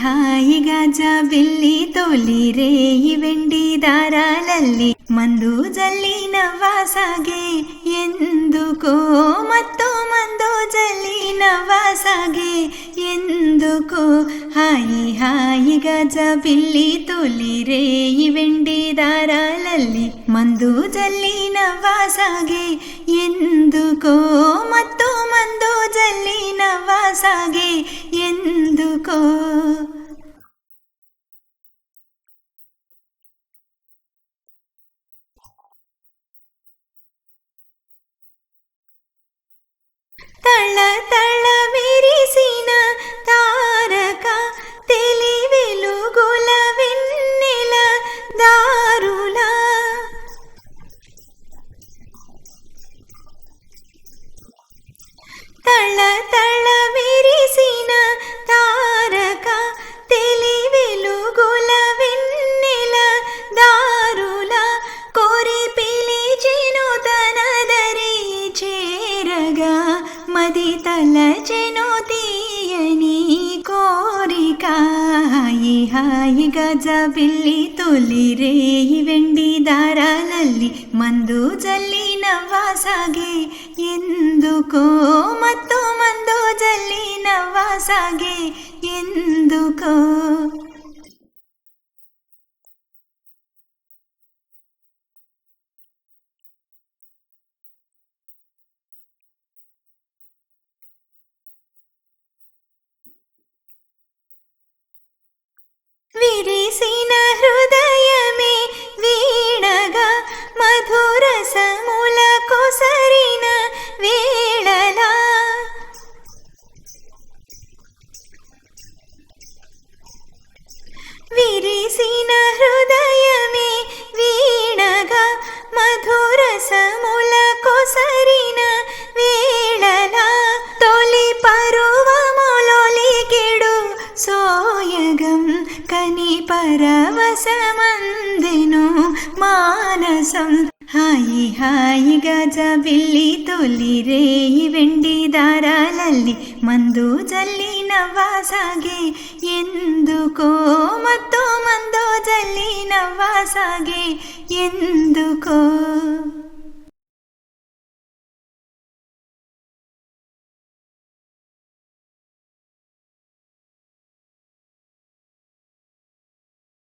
ಹಾಯಿ ಗಾಜ ಬಿಲ್ಲಿ ತೋಲಿ ರೇಯಿ ವೆಂಡಿ ದಾರಾಲಲ್ಲಿ ಮಂದು ಜಲ್ಲಿ ನವಾಸಾಗೆ ಎಂದುಕೋ ಮತ್ತು ಮಂದು ಜಲ್ಲಿ ನವಾಸಾಗೆ ಎಂದುಕೋ ಹಾಯಿ ಹಾಯಿ ಗಾಜ ಬಿಲ್ಲಿ ತೋಲಿ ರೇಯಿ ವೆಂಡಿ ದಾರಾಲಲ್ಲಿ ಮಂದು ಜಲ್ಲಿ ನವಾಸಾಗೆ ಎಂದುಕೋ ಮತ್ತು ಮಂದು ಜಲ್ಲಿ ನವಾಸಾಗೆ ಎಂದುಕೋ ತಳ ತಳ ವಿರಿಸಿನ ತಾರಕ ತೆಲಿ వెలుగుల వెన్నెల దారుల తళ తళ విరిసిన తారక తెలి వెలుగుల వెన్నెల దారుల కోరి పిలిచెను తన దరి చేరగా మది తలచెను తీయని కోరిక ಹಾಯಿ ಹಾಯಿ ಗಾಜ ಬಿಲ್ಲಿ ತೋಲಿ ರೇಯಿ ವೆಂಡಿ ದಾರಾಲಲ್ಲಿ ಮಂದು ಜಲ್ಲಿ ನವಾಸಾಗೆ ಎಂದುಕೋ ಮತ್ತು ಮಂದು ಜಲ್ಲಿ ನವಾಸಾಗೆ ಎಂದುಕೋ విరిసిన హృదయమే వీణగా మధుర సముల కొసరిన వేళలా విరిసిన హృదయమే వీణగా మధుర సముల కొసరిన వేళలా తొలి పరువములొలికెడు సోయగం కని పరవశమందెను మానసం ಹಾಯಿ ಹಾಯಿ ಗಾಜ ಬಿಲ್ಲಿ ತೋಲಿ ರೇಯಿ ವೆಂಡಿ ದಾರಾಲಲ್ಲಿ ಮಂದು ಜಲ್ಲಿ ನವಾಸಾಗೆ ಎಂದುಕೋ ಮತ್ತು ಮಂದು ಜಲ್ಲಿ ನವಾಸಾಗೆ ಎಂದುಕೋ